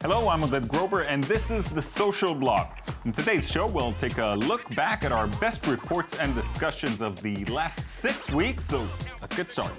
Hello, I'm Oded Grober, and this is The Social Blog. In today's show, we'll take a look back at our best reports and discussions of the last 6 weeks, so let's get started.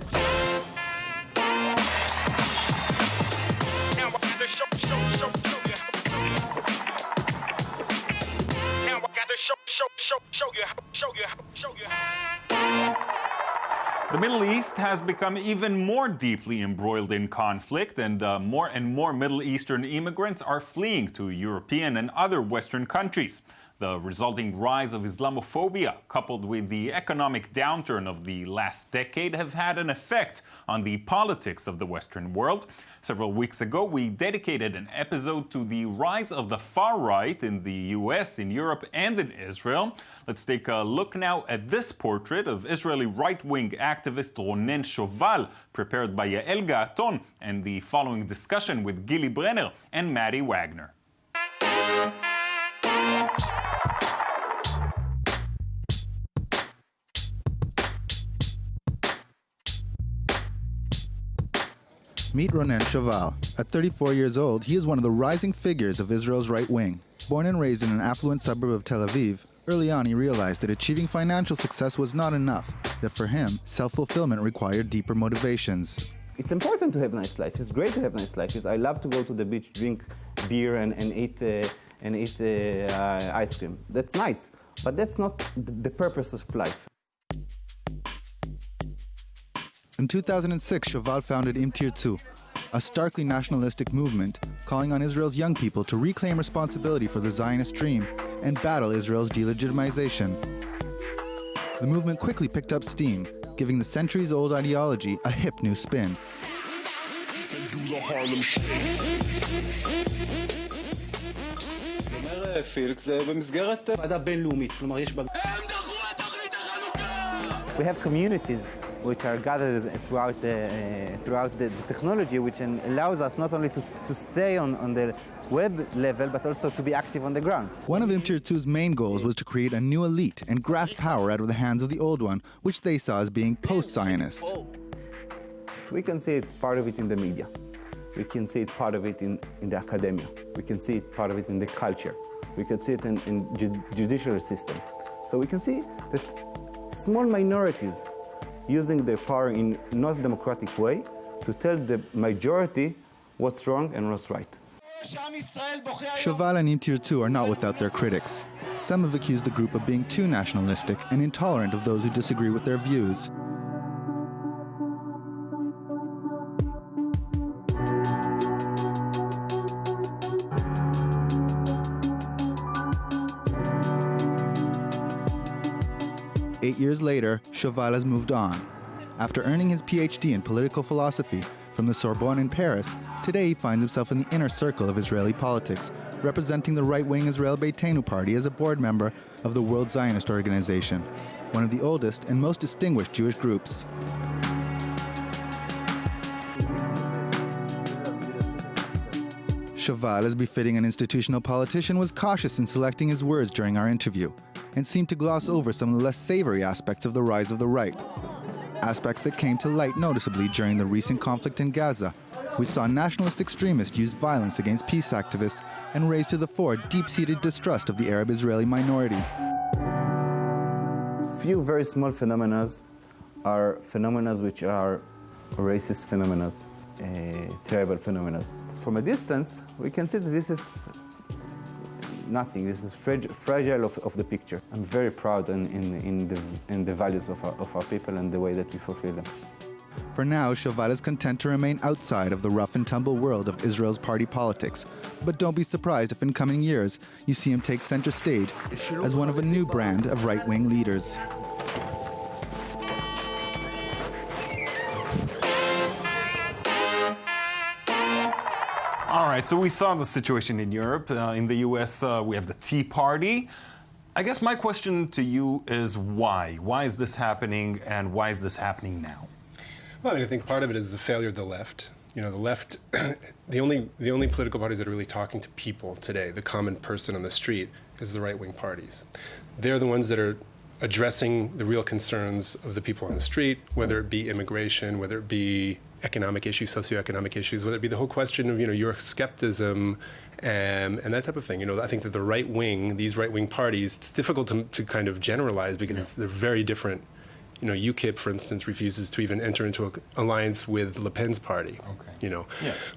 The Middle East has become even more deeply embroiled in conflict, and more Middle Eastern immigrants are fleeing to European and other Western countries. The resulting rise of Islamophobia, coupled with the economic downturn of the last decade, have had an effect on the politics of the Western world. Several weeks ago, we dedicated an episode to the rise of the far right in the US, in Europe, and in Israel. Let's take a look now at this portrait of Israeli right-wing activist Ronen Shoval, prepared by Yael Gaaton, and the following discussion with Gili Brenner and Maddie Wagner. Meet Ronen Shoval. At 34 years old, he is one of the rising figures of Israel's right wing. Born and raised in an affluent suburb of Tel Aviv, early on he realized that achieving financial success was not enough, that for him, self-fulfillment required deeper motivations. It's important to have a nice life. It's great to have a nice life. I love to go to the beach, drink beer and eat ice cream. That's nice, but that's not the purpose of life. In 2006, Shoval founded Im Tirtzu, a starkly nationalistic movement calling on Israel's young people to reclaim responsibility for the Zionist dream and battle Israel's delegitimization. The movement quickly picked up steam, giving the centuries-old ideology a hip new spin. We have communities which are gathered throughout the technology, which allows us not only to stay on the web level, but also to be active on the ground. One of Im Tirtzu's main goals was to create a new elite and grasp power out of the hands of the old one, which they saw as being post-Zionist. We can see it, part of it in the media. We can see it, part of it in the academia. We can see it, part of it in the culture. We can see it in judicial system. So we can see that small minorities using their power in not democratic way to tell the majority what's wrong and what's right. Shoval and Im Tirtzu are not without their critics. Some have accused the group of being too nationalistic and intolerant of those who disagree with their views. Eight years later, Shoval has moved on. After earning his PhD in political philosophy from the Sorbonne in Paris, today he finds himself in the inner circle of Israeli politics, representing the right-wing Israel Beitenu party as a board member of the World Zionist Organization, one of the oldest and most distinguished Jewish groups. Shoval, as befitting an institutional politician, was cautious in selecting his words during our interview, and seemed to gloss over some of the less savory aspects of the rise of the right. Aspects that came to light noticeably during the recent conflict in Gaza, which saw nationalist extremists use violence against peace activists and raise to the fore deep-seated distrust of the Arab-Israeli minority. Few very small phenomena are phenomena which are racist phenomena, terrible phenomena. From a distance, we can see that this is nothing. This is fragile of the picture. I'm very proud in the values of our people and the way that we fulfill them. For now, Shoval is content to remain outside of the rough-and-tumble world of Israel's party politics. But don't be surprised if in coming years you see him take center stage as one of a new brand of right-wing leaders. All right, so we saw the situation in Europe. In the US, we have the Tea Party. I guess my question to you is why? Why is this happening, and why is this happening now? Well, I mean, I think part of it is the failure of the left. You know, the left, the only political parties that are really talking to people today, the common person on the street, is the right-wing parties. They're the ones that are addressing the real concerns of the people on the street, whether it be immigration, whether it be economic issues, socioeconomic issues, whether it be the whole question of, Euroscepticism and that type of thing. I think that the right wing, these right-wing parties, it's difficult to kind of generalize because they're very different. UKIP, for instance, refuses to even enter into an alliance with Le Pen's party.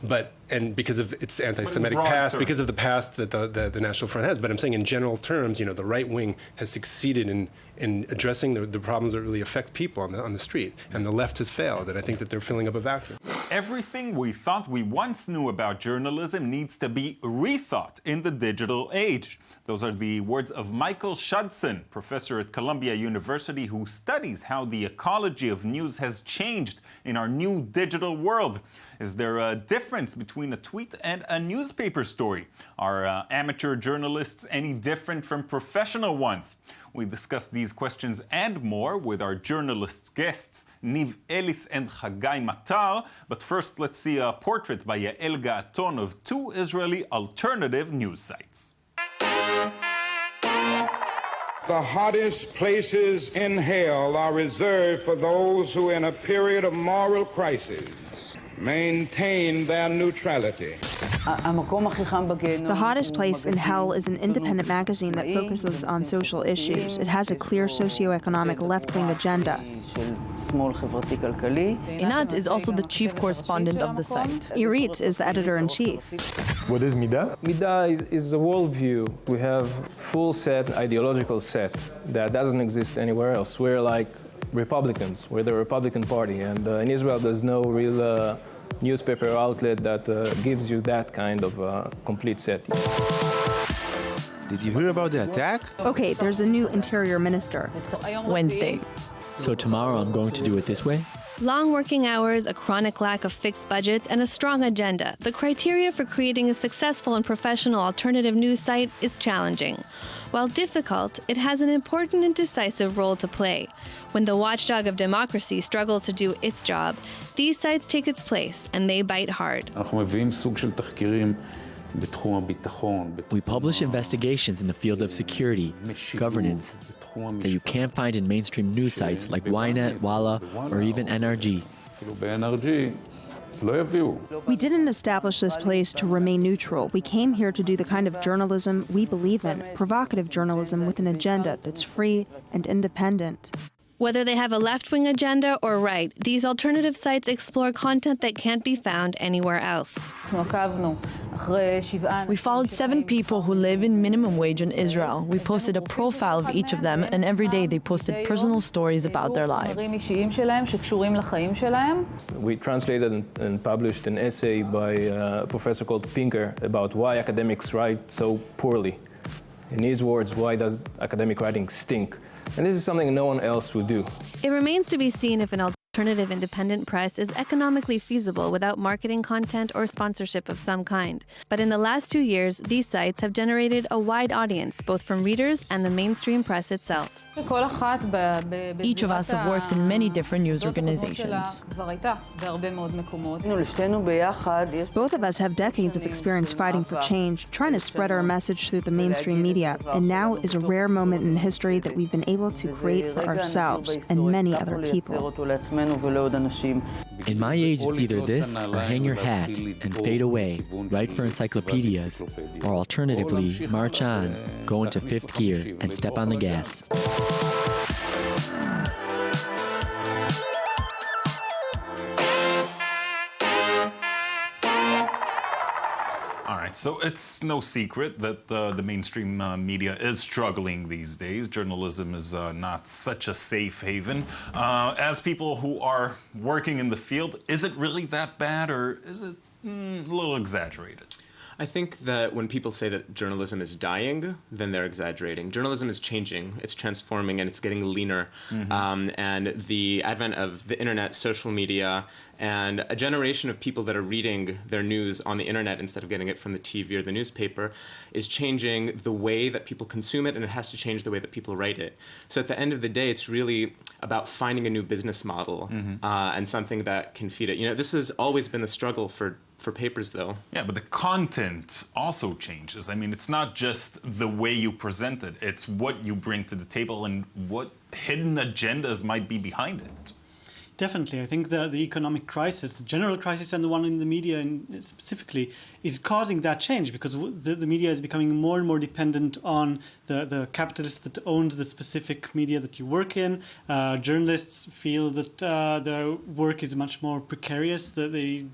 But because of its anti-Semitic past, because of the past that the National Front has. But I'm saying in general terms, the right wing has succeeded in addressing the problems that really affect people on the street, and the left has failed. And I think that they're filling up a vacuum. Everything we thought we once knew about journalism needs to be rethought in the digital age. Those are the words of Michael Shudson, professor at Columbia University, who studies how the ecology of news has changed in our new digital world. Is there a difference between a tweet and a newspaper story? Are amateur journalists any different from professional ones? We discuss these questions and more with our journalist guests, Niv Ellis and Chagai Matar. But first, let's see a portrait by Yael Gaaton of two Israeli alternative news sites. The hottest places in hell are reserved for those who, in a period of moral crisis, maintain their neutrality. The hottest place in hell is an independent magazine that focuses on social issues. It has a clear socioeconomic left-wing agenda. Inat is also the chief correspondent of the site. Irit is the editor-in-chief. What is Midah? Midah is a worldview. We have full set, ideological set that doesn't exist anywhere else. We're like Republicans. We're the Republican Party. And in Israel, there's no real newspaper outlet that gives you that kind of complete set. Did you hear about the attack? Okay, there's a new interior minister. Wednesday. So tomorrow I'm going to do it this way? Long working hours, a chronic lack of fixed budgets, and a strong agenda. The criteria for creating a successful and professional alternative news site is challenging. While difficult, it has an important and decisive role to play. When the watchdog of democracy struggles to do its job, these sites take its place, and they bite hard. We publish investigations in the field of security, governance, that you can't find in mainstream news sites like Ynet, Walla, or even NRG. We didn't establish this place to remain neutral. We came here to do the kind of journalism we believe in, provocative journalism with an agenda that's free and independent. Whether they have a left-wing agenda or right, these alternative sites explore content that can't be found anywhere else. We followed 7 people who live in minimum wage in Israel. We posted a profile of each of them, and every day they posted personal stories about their lives. We translated and published an essay by a professor called Pinker about why academics write so poorly. In his words, why does academic writing stink? And this is something no one else would do. It remains to be seen if an alternative independent press is economically feasible without marketing content or sponsorship of some kind. But in the last 2 years, these sites have generated a wide audience, both from readers and the mainstream press itself. Each of us have worked in many different news organizations. Both of us have decades of experience fighting for change, trying to spread our message through the mainstream media, and now is a rare moment in history that we've been able to create for ourselves and many other people. In my age, it's either this or hang your hat and fade away, write for encyclopedias, or alternatively, march on, go into 5th gear, and step on the gas. All right, so it's no secret that the mainstream media is struggling these days. Journalism is not such a safe haven. As people who are working in the field, is it really that bad, or is it a little exaggerated? I think that when people say that journalism is dying, then they're exaggerating. Journalism is changing, it's transforming, and it's getting leaner. And the advent of the internet, social media, and a generation of people that are reading their news on the internet instead of getting it from the TV or the newspaper is changing the way that people consume it, and it has to change the way that people write it. So at the end of the day, it's really about finding a new business model and something that can feed it. You know, this has always been the struggle for papers, though. Yeah, but the content also changes. I mean, it's not just the way you present it, it's what you bring to the table and what hidden agendas might be behind it. Definitely. I think the economic crisis, the general crisis and the one in the media specifically, is causing that change because the media is becoming more and more dependent on the capitalist that owns the specific media that you work in. Journalists feel that their work is much more precarious, that they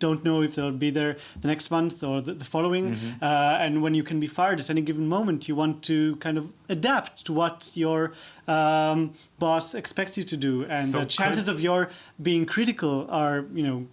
don't know if they'll be there the next month or the following. And when you can be fired at any given moment, you want to kind of adapt to what your boss expects you to do. And the chances of your being critical are,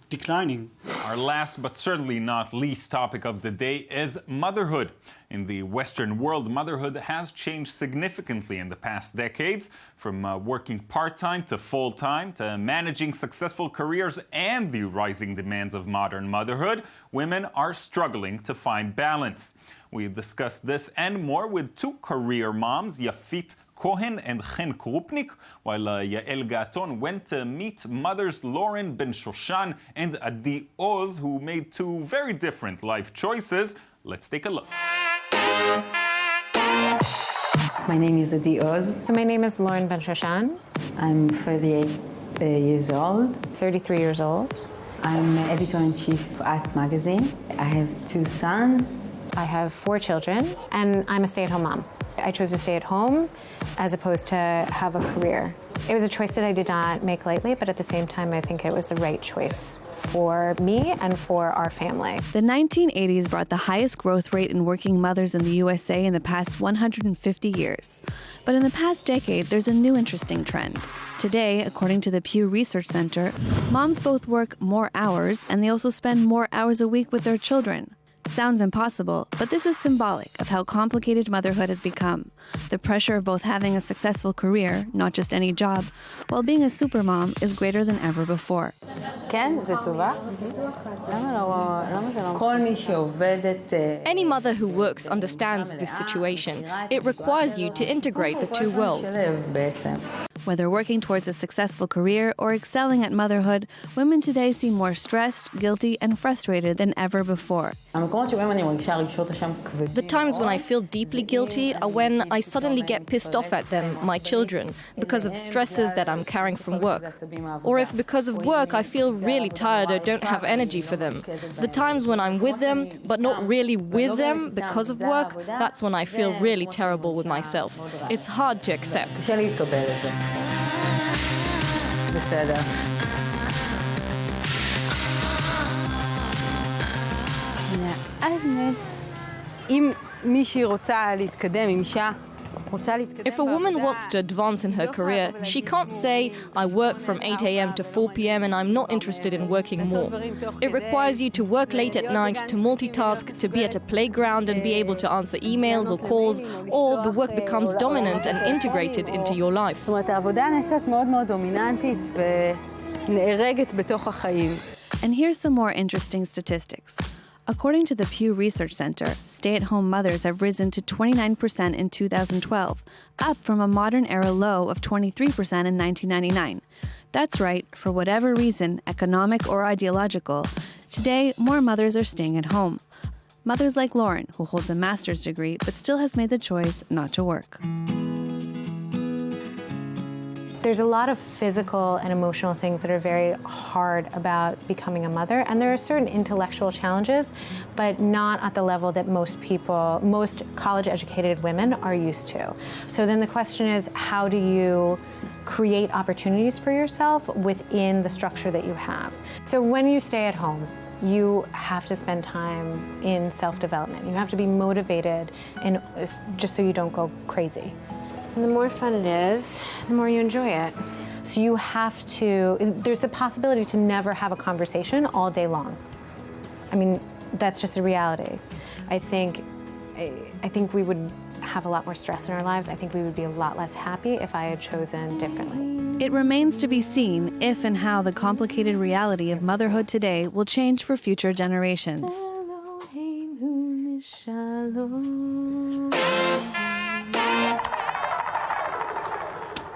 declining. Our last but certainly not least topic of the day is motherhood. In the Western world, motherhood has changed significantly in the past decades, from working part-time to full-time to managing successful careers and the rising demands of modern motherhood. Women are struggling to find balance. We discussed this and more with two career moms, Yafit Cohen and Chen Krupnik, while Yael Gaton went to meet mothers Lauren Ben Shoshan and Adi Oz, who made two very different life choices. Let's take a look. My name is Adi Oz. My name is Lauren Ben Shoshan. I'm 38 years old. 33 years old. I'm editor-in-chief at Magazine. I have 2 sons. I have 4 children, and I'm a stay-at-home mom. I chose to stay at home as opposed to have a career. It was a choice that I did not make lightly, but at the same time, I think it was the right choice for me and for our family. The 1980s brought the highest growth rate in working mothers in the USA in the past 150 years. But in the past decade, there's a new interesting trend. Today, according to the Pew Research Center, moms both work more hours and they also spend more hours a week with their children. Sounds impossible, but this is symbolic of how complicated motherhood has become. The pressure of both having a successful career, not just any job, while being a supermom is greater than ever before. Any mother who works understands this situation. It requires you to integrate the two worlds. Whether working towards a successful career or excelling at motherhood, women today seem more stressed, guilty, and frustrated than ever before. The times when I feel deeply guilty are when I suddenly get pissed off at them, my children, because of stresses that I'm carrying from work. Or if because of work I feel really tired or don't have energy for them. The times when I'm with them, but not really with them because of work, that's when I feel really terrible with myself. It's hard to accept. If a woman wants to advance in her career, she can't say, I work from 8 a.m. to 4 p.m. and I'm not interested in working more. It requires you to work late at night, to multitask, to be at a playground and be able to answer emails or calls, or the work becomes dominant and integrated into your life. And here's some more interesting statistics. According to the Pew Research Center, stay-at-home mothers have risen to 29% in 2012, up from a modern-era low of 23% in 1999. That's right, for whatever reason, economic or ideological, today more mothers are staying at home. Mothers like Lauren, who holds a master's degree but still has made the choice not to work. There's a lot of physical and emotional things that are very hard about becoming a mother, and there are certain intellectual challenges, but not at the level that most college-educated women are used to. So then the question is, how do you create opportunities for yourself within the structure that you have? So when you stay at home, you have to spend time in self-development. You have to be motivated, and just so you don't go crazy. And the more fun it is, the more you enjoy it. So you have to, there's the possibility to never have a conversation all day long. I mean, that's just a reality. I think we would have a lot more stress in our lives. I think we would be a lot less happy if I had chosen differently. It remains to be seen if and how the complicated reality of motherhood today will change for future generations.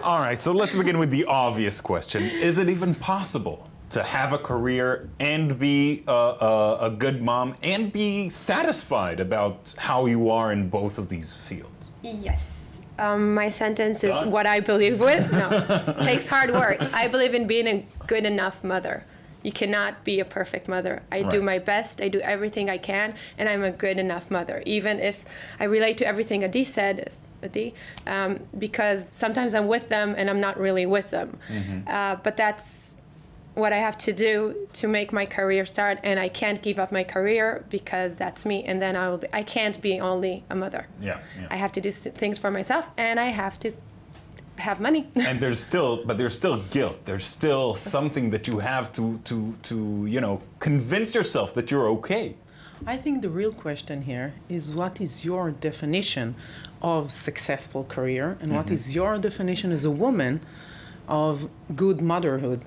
All right, so let's begin with the obvious question. Is it even possible to have a career and be a good mom and be satisfied about how you are in both of these fields? Yes. My sentence is what I believe with. No, takes hard work. I believe in being a good enough mother. You cannot be a perfect mother. I do my best. I do everything I can, and I'm a good enough mother. Even if I relate to everything Adi said, because sometimes I'm with them and I'm not really with them. But that's what I have to do to make my career start, and I can't give up my career because that's me. And then I can't be only a mother. I have to do things for myself, and I have to have money. And there's still guilt. There's still something that you have to convince yourself that you're okay. I think the real question here is, what is your definition of successful career, and what is your definition as a woman of good motherhood?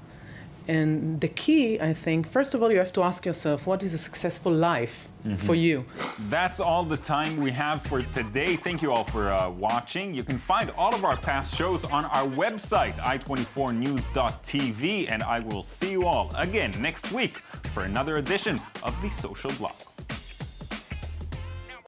And the key, I think, first of all, you have to ask yourself, what is a successful life for you? That's all the time we have for today. Thank you all for watching. You can find all of our past shows on our website, i24news.tv, and I will see you all again next week for another edition of The Social Blog.